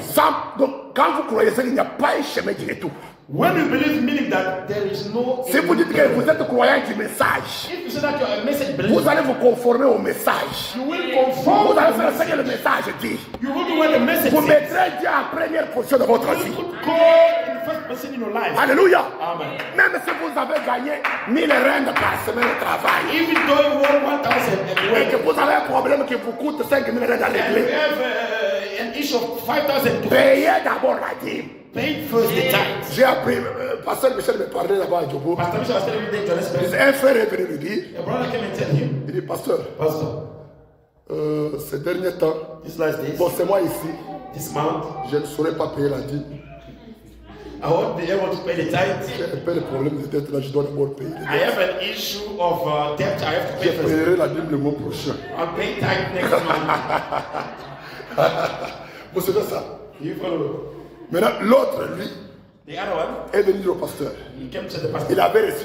Donc quand vous croyez, c'est qu'il n'y a pas un chemin du retour. When you believe, meaning that there is no. Si vous dites que vous êtes croyant du message, If you say that you are a message vous believer, allez vous conformer au message. you will Vous conform. allez faire ce que le message dit. You will do what the message Vous says. mettrez Dieu en première position de votre You vie. put God in the first person in your life. Alléluia. Amen. Même si vous avez gagné 1000 rentes par semaine de travail Even though you want 1,000 a et que week, vous avez un problème qui vous coûte 5000 rentes à and you régler, have an issue of 5,000 to payez d'abord la dîme. pay first the tithe. J'ai appris, Pasteur Michel me parlait là-bas à Djobo. Pastor Michel was telling me that Johannesburg. Un frère est venu lui dire, A brother came and tell him, il dit, Pasteur, Pastor, ces derniers temps, these last days, bon c'est moi ici, this month, je ne saurais pas payer la dîme. I won't be able to pay the tithe. J'ai un peu de problème de tête là, je dois d'abord payer. I have an issue of debt I have to Je pay first. payerai la dîme le mois prochain. I'll pay tithe next month. Vous savez ça? You follow? Maintenant, l'autre, lui, The other one, est venu dire au pasteur. he came to the pastor. Il avait reçu,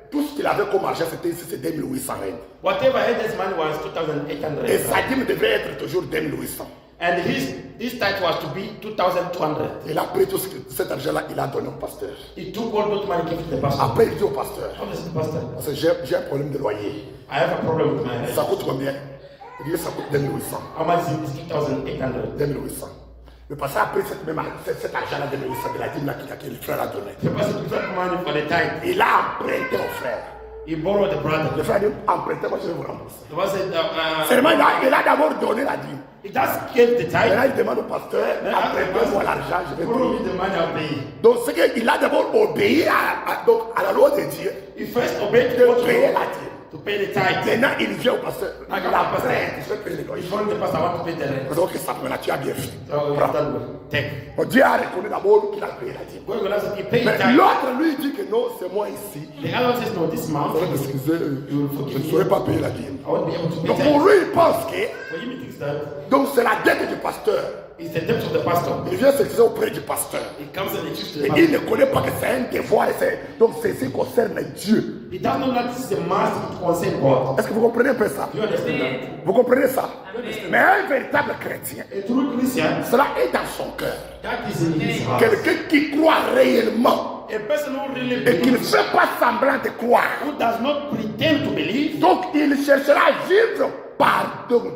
tout ce qu'il avait comme argent, c'était 2800 rentes. Whatever he had this money was 2,800. Et sa dîme devrait être toujours 2800. And his tithe was to be 2,200. Il a pris tout cet argent-là, il a donné au pasteur. He took all that money, gave it to the pastor. Après, il dit au pasteur, How does the pastor? parce que j'ai un problème de loyer. I have a problem with my Ça coûte combien? Il dit, ça coûte 2800. How much is it? 2,800. 2800. Le pasteur a pris cet argent-là de 2800 de la dîme là que le frère a donné. The pastor took money for the tithe. Il a emprunté au frère. He borrowed the brother. Le frère a dit, empruntez-moi, je vais vous rembourser. The pastor said, Seulement, il a d'abord donné la dîme. he just gave the tithe. Maintenant, il demande au pasteur, empruntez-moi l'argent, je vais Borrow payer. me the money, I'll pay. Donc, c'est qu'il a d'abord obéi à la loi de Dieu He first obeyed de what payer you la dîme. to pay the tithe. Maintenant, il vient au pasteur. Il I got a the pastor. je vais payer le loyer. He told the pastor, I want to pay the rent. Donc, ça, maintenant, tu as bien fait. So he done well. Take. Donc, Dieu a reconnu d'abord qu'il a payé la dîme. Go and ask him, he paid the Mais tithe. l'autre, lui, dit que non, c'est moi ici. The other one says, no, this month, Vous allez m'excuser, je ne saurais pas payer la dîme. I won't be able to pay Donc, tithe. pour lui, il pense que For him, he thinks that donc c'est la dette du pasteur. it's the debt of the pastor. Il vient s'excuser auprès du pasteur. He comes and he chooses to the Et pastor. il ne connaît pas que c'est un devoir. Donc, ceci concerne Dieu. He doesn't know that this is a must to concern God. Est-ce que vous comprenez un peu ça? Do you understand that? Vous comprenez ça? Mais un véritable chrétien, A true Christian, cela est dans son cœur. that is in his heart. Quelqu'un qui croit réellement A person who really et qui ne believes, fait pas semblant de croire. who does not pretend to believe, Donc, il cherchera à vivre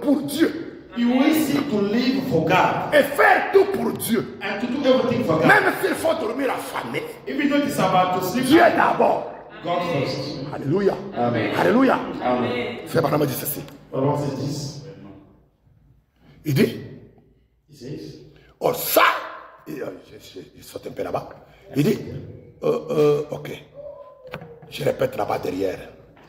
pour Dieu he will seek to live for God et faire tout pour Dieu. and to do everything for God. Même s'il faut dormir affamé, Even though it's about to sleep, Dieu d'abord. God first. Alléluia. Amen. Alléluia. Amen. Frère Branham dit ceci. But what says this? Il dit, He says, oh ça, il saute un peu là-bas. Il dit, ok, je répète là-bas derrière,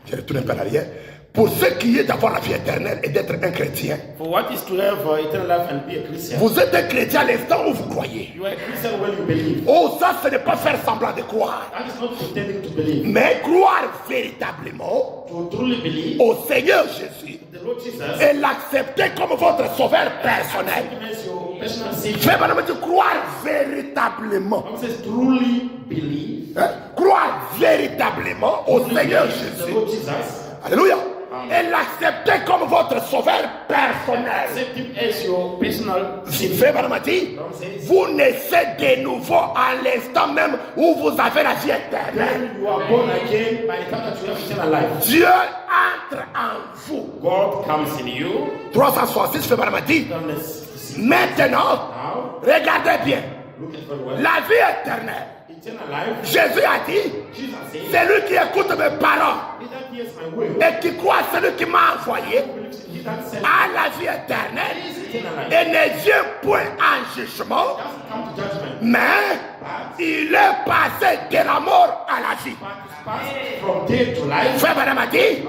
je retourne un peu en arrière. Pour ce qui est d'avoir la vie éternelle et d'être un chrétien, for what is to have eternal life and be a Christian? vous êtes un chrétien à l'instant où vous croyez. You are a Christian when you believe. Oh, ça, ce n'est pas faire semblant de croire, That is not pretending to believe. mais croire véritablement To truly believe au Seigneur Jésus the Lord Jesus et l'accepter comme votre sauveur personnel. as your personal Savior. Frère Branham dit croire véritablement. Bible says truly believe Hein? Croire véritablement au Seigneur the Jésus. Lord Jesus. Alléluia. Et l'accepter comme votre sauveur personnel. Accept him as your personal Savior. Frère Branham dit, vous naissez de nouveau à l'instant même où vous avez la vie éternelle. When you are born again, by the time that you have eternal life, Dieu entre en vous. God comes in you. 366, Frère Branham dit, Then let's see. maintenant, Now, regardez bien, look at very well. la vie éternelle eternal life, Jésus a dit, Jesus said, celui qui écoute mes paroles he that hears my word, et qui croit à celui qui m'a envoyé believes in he that sent me, a la vie éternelle is eternal life. et ne vient point en jugement, Doesn't come to judgment, mais il est passé de la mort à la vie. but is passed from death to life. Frère Madame a dit,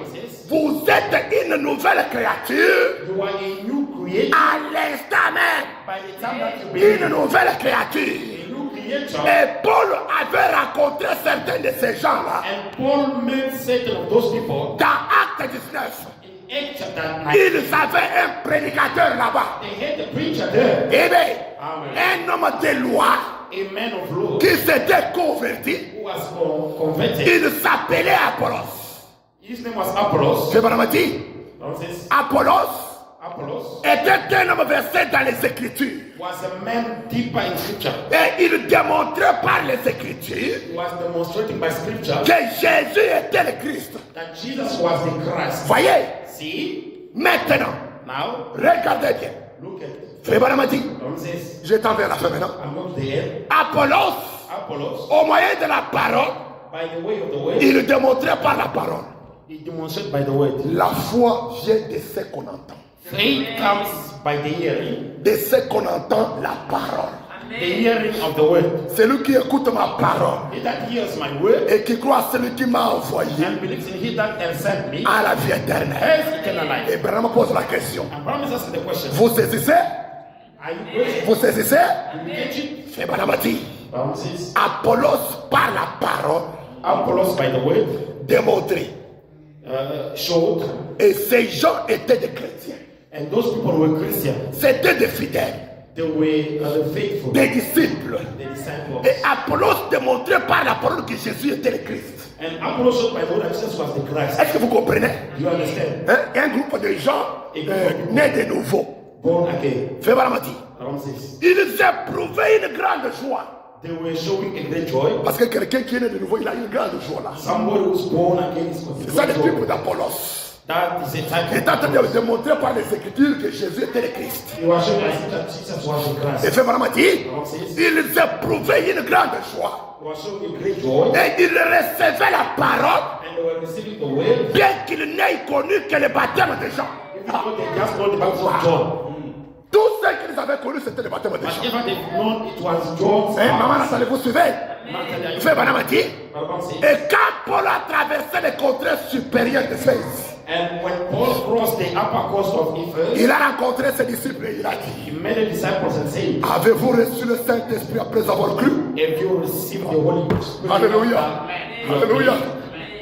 vous êtes une nouvelle créature You are a new creator à l'instant même. by the time that you believe. Une nouvelle créature. A new creator. Et Paul avait rencontré certains de ces gens-là And Paul met certain of those people dans Acte 19. in Acts chapter 9. Ils avaient un prédicateur là-bas. They had the preacher there, Eh bien, Amen. un homme de loi a man of law qui s'était converti, who was converted. il s'appelait Apollos. His name was Apollos. C'est pas dit. Nonsense. Apollos Apollos était un homme versé dans les Écritures. was a man deeper in scripture. Et il démontrait par les Écritures He was demonstrating by scripture que Jésus était le Christ. that Jesus was the Christ. Voyez, See? maintenant, Now, regardez bien. look at it. Frère Branham dit, Nonsense. je t'en vais à la fin maintenant. I'm going to the end. Apollos, Apollos, au moyen de la parole, by the way of the word, il démontrait par la parole. he demonstrated by the word. La foi vient de ce qu'on entend. Faith comes by the hearing. De ce qu'on entend, la parole. The hearing of the word. Celui qui écoute ma parole He that hears my word et qui croit à celui qui m'a envoyé and believes in he that has sent me à la vie éternelle. has eternal life. Et Branham pose la question. And promise us the question. Vous saisissez? Are you gracious? Vous saisissez? Do you catch it? Frère Branham dit, Promises. Apollos par la parole Apollos by the word démontré. showed, Et ces gens étaient des chrétiens. and those people were Christians. C'était des fidèles, They were faithful. des disciples. The disciples. Et Apollos démontrait par la parole que Jésus était le Christ. And Apollos showed by the word that Jesus was the Christ. Est-ce que vous comprenez? Do you understand? Hein? Un groupe de gens nés de nouveau. Born again. Frère Branham dit, Promises. ils éprouvaient une grande joie. They were showing a great joy. Parce que quelqu'un qui est né de nouveau, il a une grande joie là. Somebody who's born again is C'est ça le great type joy. d'Apollos. That is a Il type est en train of de démontrer par les Écritures que Jésus était le Christ. You are showing us that Jesus was the Et Christ. Frère Branham dit, Promises. ils éprouvaient une grande joie. You are showing a great joy. Et ils recevaient la parole, And they were receiving the word. bien qu'ils n'aient connu que le baptême des gens. Even though they just know the baptism of John. Tout ce qu'ils avaient connu, c'était le baptême des gens. Whatever they've known, it was John's Et maman, baptism. attendez, vous suivez? Frère Branham dit, et quand Paul a traversé les contrées supérieures de Faith, And when Paul crossed the upper coast of Ephesus, il a rencontré ses disciples et il a dit, he met the disciples and said, avez-vous reçu le Saint-Esprit après avoir cru? have you received the Holy Spirit? Alléluia. Alléluia.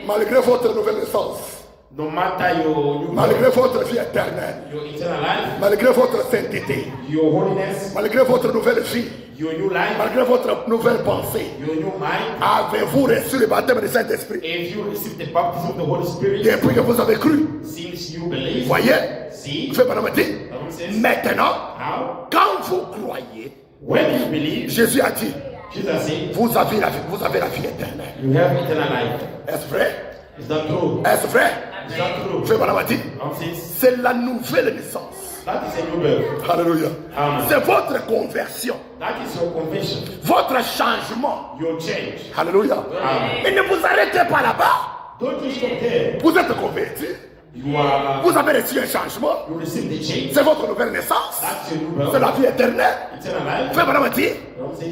Malgré votre nouvelle naissance, No matter your malgré votre vie éternelle, your eternal life, malgré votre sainteté, your holiness, malgré votre nouvelle vie, your new life, malgré votre nouvelle pensée, your new mind, avez-vous reçu le baptême du Saint-Esprit if you receive the baptism of the Holy Spirit, depuis que vous avez cru? since you believe, Voyez? see, Frère Branham dit, maintenant, how? quand vous croyez, When you believe, Jésus a dit, Jesus said, vous avez la vie éternelle. you have eternal life. Est-ce vrai? Is that true? Est-ce vrai? Is that true? Frère Branham dit, Nonsense. c'est la nouvelle naissance. That is a new birth. Alléluia. Amen. C'est votre conversion, That is your conversion, votre changement. your change. Alléluia. Amen. Et ne vous arrêtez pas là-bas. Don't you stop there. Vous êtes converti. You are, Vous avez reçu un changement. you receive the change. C'est votre nouvelle naissance. That's your new C'est birth. la vie éternelle. Eternal life. Frère Branham dit,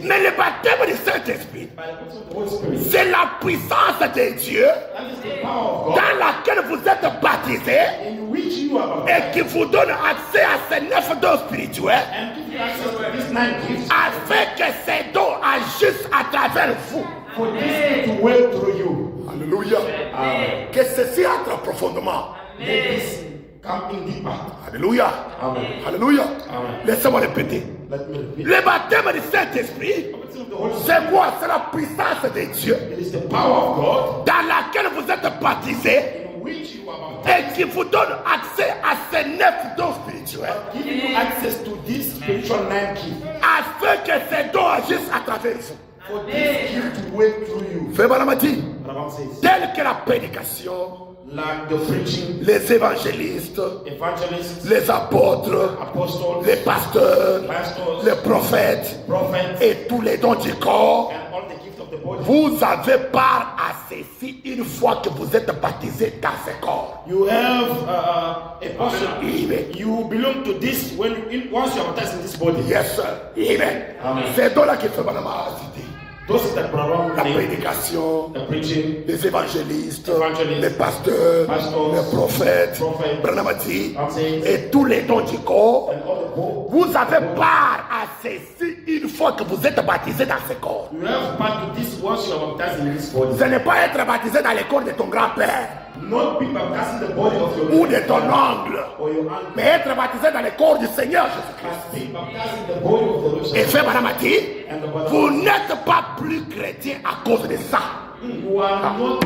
mais le baptême du Saint-Esprit, By the baptism of the Holy Spirit. c'est la puissance de Dieu That is the power of God dans laquelle vous êtes baptisés in which you are et baptized qui vous donne accès à ces 9 dons spirituels and give you access to these 9 gifts afin que ces dons agissent à travers vous. for this to work through you. Alléluia. Amen. Que ceci entre profondément. Let this come in deeper. Alléluia. Amen. Alléluia. Amen. Laissez-moi répéter. Let me repeat. Le baptême du Saint-Esprit, The baptism of the Holy Spirit. c'est quoi? C'est la puissance de Dieu It is the power of God dans laquelle vous êtes baptisés in which you are baptized, et qui vous donne accès à ces 9 dons spirituels giving you access to this spiritual 9 gifts afin que ces dons agissent à travers vous. for this gift to work through you. Frère Branham dit, The Bible says, tel que la prédication, like the preaching, les évangélistes, evangelists, les apôtres, apostles, les pasteurs, pastors, les prophètes prophets, et tous les dons du corps and all the gifts of the body. Vous avez part à ceci une fois que vous êtes baptisé dans ce corps. You have a portion. Amen. You belong to this once you are baptized in this body. Yes, sir. Amen. Amen. C'est dans là qu'il fait madame la cité. Those that program La prédication, the preaching, les évangélistes, Evangelists, les pasteurs, pastors, les prophètes, prophets, Branham a dit, saints, et tous les dons du corps. and all the poor. Vous avez part à ceci une fois que vous êtes baptisé dans ce corps. You have part to this once you are baptized in this body. Ce n'est pas être baptisé dans le corps de ton grand-père Not be baptized in the body of your ou de ton oncle, or your uncle. mais être baptisé dans le corps du Seigneur Jésus-Christ. But be baptized in the body of the Lord Et Jesus. fait Madame a dit, And the brother, vous n'êtes pas plus chrétien à cause de ça. you are no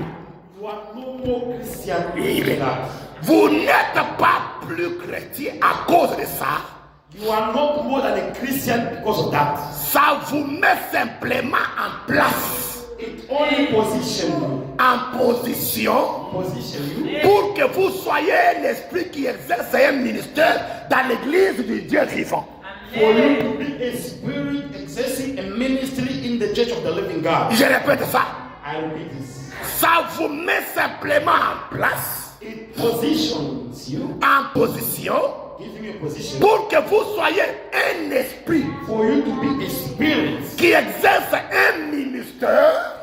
more Christian Amen. than that. Vous n'êtes pas plus chrétien à cause de ça. You are not more than a Christian because of that. Ça vous met simplement en place, It only position en position, you pour que vous soyez l'esprit qui exerce un ministère dans l'église du Dieu vivant. for you to be a spirit exercising a ministry in the church of the living God. Je répète ça. I repeat this. Ça vous met simplement en place, It positions you, en position, giving you a position pour que vous soyez un esprit for you to be a spirit qui exerce un ministère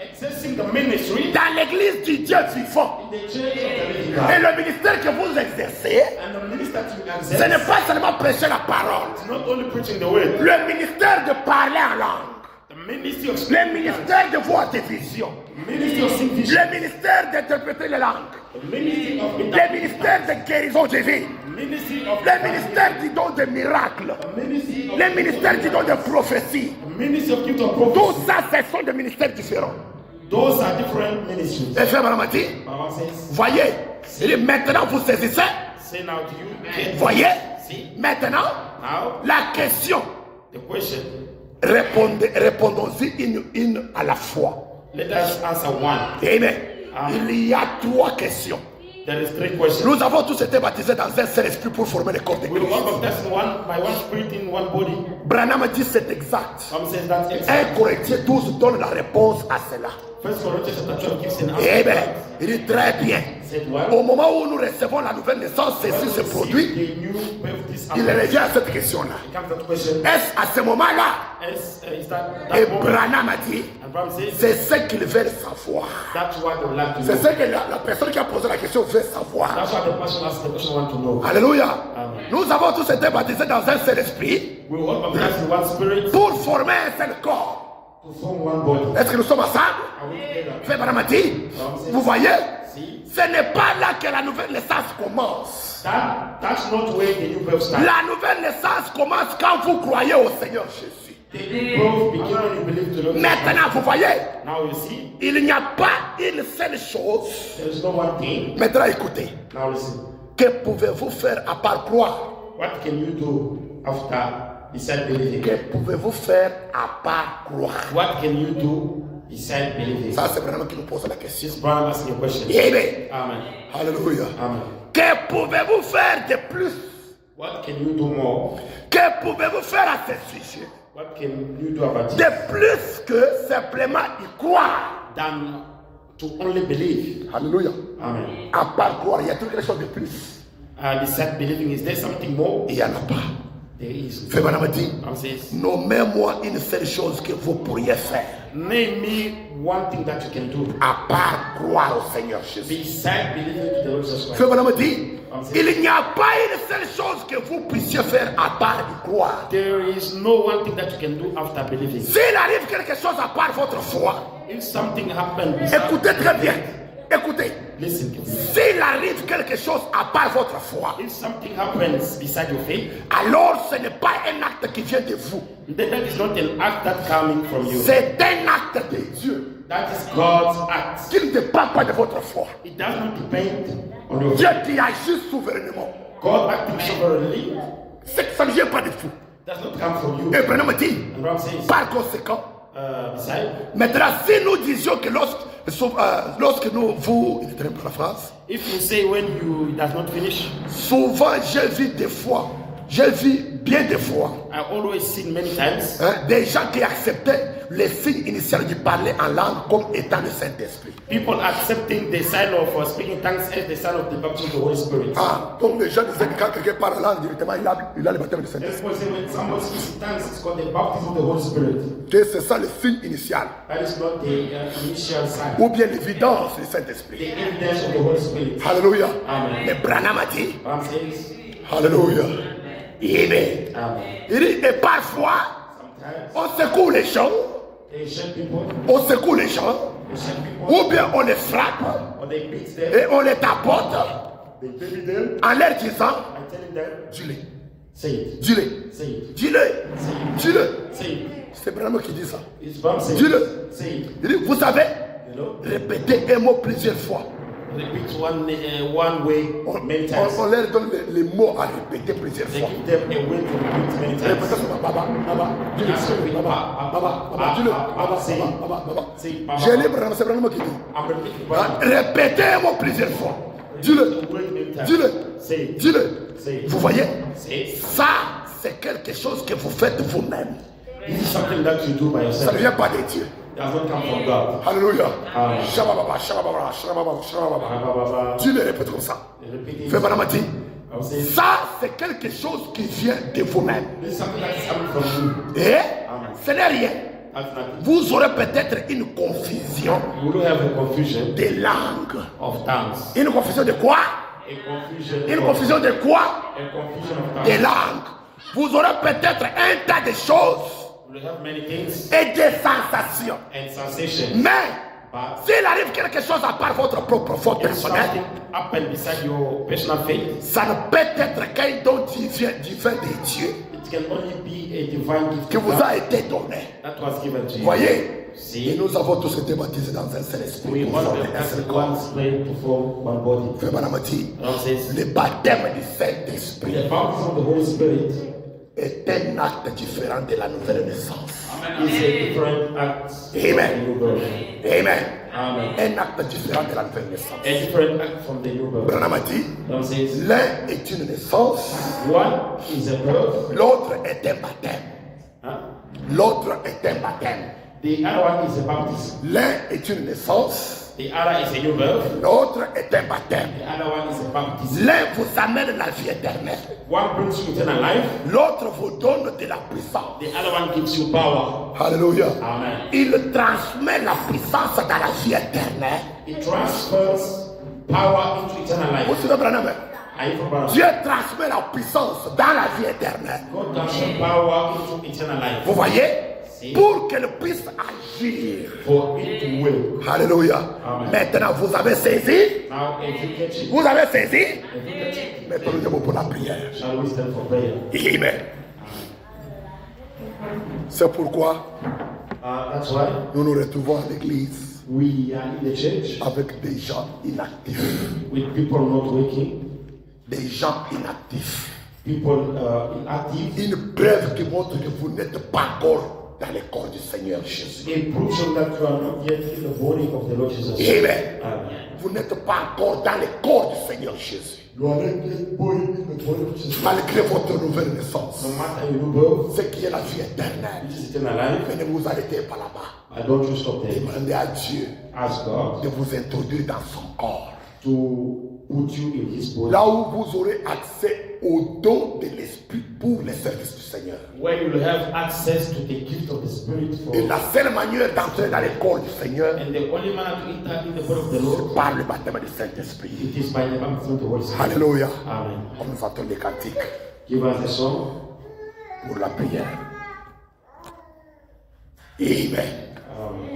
exercising the ministry dans l'église du Dieu vivant. in the church of the living Et God. le ministère que vous exercez, And the ministry that you ce exercise n'est pas seulement prêcher la parole. is not only preaching the word, Le ministère de parler en langue. the ministry of Le speaking, ministère de voir des visions. the ministry of seeing vision, Le ministère d'interpréter les langues. the ministry of Le ministère de guérison divine. the ministry of Le ministère du don de miracles. the ministry of Le ministère du don de prophétie. the ministry of gift of Tout prophecy. ça, ce sont des ministères différents. Those are different ministries. Et frère Madame a dit, Baba says, voyez, il dit, maintenant vous saisissez. say now to you, Voyez, see, maintenant, now la question, the question. répondons-y une à la fois. Let us answer one. Amen. Il y a 3 questions. There is 3 questions. Nous avons tous été baptisés dans un seul esprit pour former le corps de We Christ. were baptized in one by one spirit in one body. Branham dit c'est exact. Some says that's 1 exact. Corinthiens 12 donne la réponse à cela. First Corinthians chapter 12 gives an Eh bien, answer. il dit très bien. Said what? Au moment où nous recevons la nouvelle naissance, ceci se produit. The new birth, this Il revient à cette question-là. comes to the question. Est-ce à ce moment-là? Is that Et moment? Branham a dit, And Bram says c'est ce qu'ils veulent savoir. that's what they would like to C'est know. ce que la personne qui a posé la question veut savoir. That's what the person asks the question want to know. Alléluia. Amen. Nous avons tous été baptisés dans un seul esprit We were all baptized in one spirit pour former un seul corps. to form one body. Est-ce que nous sommes ensemble? Are we together? Frère Branham a dit, vous voyez, See? ce n'est pas là que la nouvelle naissance commence. That's not where the new birth starts. La nouvelle naissance commence quand vous croyez au Seigneur Jésus. The new birth begins when you believe to Lord. Maintenant, vous voyez, Now you see, il n'y a pas une seule chose. there is no one thing. Maintenant, écoutez, Now listen. que pouvez-vous faire à part croire? What can you do after beside believing? Que pouvez-vous faire à part croire? What can you do beside believing? Ça, c'est vraiment qui nous pose la question. This brother asking a question. Amen. Amen. Alléluia. Amen. Que pouvez-vous faire de plus? What can you do more? Que pouvez-vous faire à ce sujet? What can you do about it De plus que simplement y croire. than to only believe? Alléluia. Amen. À part croire, il y a quelque chose de plus. Beside believing, is there something more? Il n'y en a pas. There is. Frère Branham dit, Bram says, nommez-moi une seule chose que vous pourriez faire. name me one thing that you can do À part croire au Seigneur Jésus. beside believing to the Lord Jesus Christ. Frère Branham dit, il n'y a pas une seule chose que vous puissiez faire à part y croire. There is no one thing that you can do after believing. S'il arrive quelque chose à part votre foi, If something happened beside, écoutez très bien. Écoutez. listen to me. S'il arrive quelque chose à part votre foi, If something happens beside your faith, alors ce n'est pas un acte qui vient de vous. then that is not an act that coming from you. C'est un acte de Dieu That is God's act. qui ne dépend pas de votre foi. It does not depend on your Dieu faith. qui agit souverainement. God acting sovereignly C'est que ça ne vient pas de vous. does not come from you. Et Branham dit, And Ram says, par conséquent, beside, maintenant si nous disions que lorsque nous vous, il est très la phrase, if you say when you it does not finish, souvent j'ai vu des fois J'ai vu bien des fois I always seen many times des gens qui acceptaient les signes initiaux de parler en langue comme étant le Saint-Esprit. people accepting the sign of speaking tongues as the sign of the baptism of the Holy Spirit. Ah, comme les gens disaient que quand quelqu'un parle en langue directement, il a le baptême du That's Saint-Esprit. why when somebody speaks in tongues, it's called the baptism of the Holy Spirit. Que c'est ça le signe initial. That is not the initial sign. Ou bien l'évidence du The Saint-Esprit. evidence of the Holy Spirit. Alléluia. Amen. Mais Branham a dit, Ram says, Alléluia. Amen. Amen. Il dit, et parfois, Sometimes on secoue les gens, they shake people, on secoue les gens, they shake people, ou bien on les frappe or they beat them, et on les tapote they baby them, en leur disant, and telling them, dis-le, say it, dis-le, say it, dis-le, say it, dis-le. say it. C'est Branham qui dit ça. It's Ram saying, Dis-le. say it, Il dit, vous savez, you know, répétez un mot plusieurs fois. repeat one way many times. On leur donne les mots à répéter plusieurs They fois. give them a way to repeat many Répétez times. ça, Baba, Baba, dis-le, That's what we Baba, Baba, Baba, dis-le, Baba, say it. Baba, Baba. Say it, Baba. J'ai lu Branham, c'est Branham qui dit. I'm repeating Ah, Baba. répétez un mot plusieurs fois. Dis-le, The word many times. dis-le, Say it. dis-le. Say it. Vous voyez, Say it. ça, c'est quelque chose que vous faites vous-même. This is something that you do by Ça yourself. ne vient pas de Dieu. It does not come from God. Alléluia. Amen. Shabababa, shabababa, shabababa, shabababa. Dis-le, répète comme ça. Repeat Fais it. Branham dit. I will say it. Ça, c'est quelque chose qui vient de vous-même. This is something that is coming from you. Et ce n'est rien. That's nothing. Vous aurez peut-être une confusion You will have a confusion des langues. of tongues. Une confusion de quoi? Une confusion de quoi? A confusion of Des tongues. langues. Vous aurez peut-être un tas de choses You will have many things et des sensations. and sensations. Mais But s'il arrive quelque chose à part votre propre foi if personnelle, something happened beside your personal faith, ça ne peut être qu'un don divin de Dieu it can only be a divine gift qui of vous God a été donné. that was given to you. Voyez? Et See, nous avons tous été baptisés dans un seul esprit we pour all former have un seul acted corps. one spirit to form one body. Frère Branham dit, Ram says, le baptême du Saint-Esprit the baptism of the Holy Spirit est un acte différent de la nouvelle naissance. is a different act Amen. from the new birth. Amen. Amen. Un acte différent de la nouvelle naissance. A different act from the new birth. Branham dit, Ram says, l'un est une naissance, one is a birth, l'autre est un baptême. huh? L'autre est un baptême. The other one is a baptism. L'un est une naissance, The other is a new birth. l'autre est un baptême. The other one is a baptism. L'un vous amène la vie éternelle, One brings you eternal life. l'autre vous donne de la puissance. The other one gives you power. Alléluia. Amen. Il transmet la puissance dans la vie éternelle. It transfers power into eternal Vous life. suivez Branham? Are you from Brother? Dieu transmet la puissance dans la vie éternelle. God transfers power into eternal life. Vous voyez? Pour qu'elle puisse agir. For it to will. Alléluia. Amen. Maintenant, vous avez saisi? Now, if you catch it, Vous avez saisi? if you catch it, Maintenant, nous sommes pour la prière. shall we stand for prayer? Amen. C'est pourquoi That's why nous nous retrouvons à l'église we are in the church avec des gens inactifs. with people not working, Des gens inactifs. people inactive. Une preuve qui montre que vous n'êtes pas encore dans le corps du Seigneur Jésus. A proof show that you are not yet in the body of the Lord Jesus. Amen. Amen. Vous n'êtes pas encore dans le corps du Seigneur Jésus. You are not yet born in the body of Jesus. Malgré votre nouvelle naissance. No matter your new birth, Ce qui est la vie éternelle. which is eternal life, Mais ne vous arrêtez pas là-bas. I don't you stop there. Demandez à Dieu Ask God de vous introduire dans son corps. to put you in His body, Là où vous aurez accès au don de l'Esprit pour le service du Seigneur. where you will have access to the gift of the Spirit for. Et la seule manière d'entrer dans le corps du Seigneur, And the only manner to enter in the body of the Lord, par le baptême du Saint-Esprit. it is by the baptism of the Holy Spirit. Alléluia. Amen. On nous entend les cantiques Give us a song. pour la prière. Amen. Amen.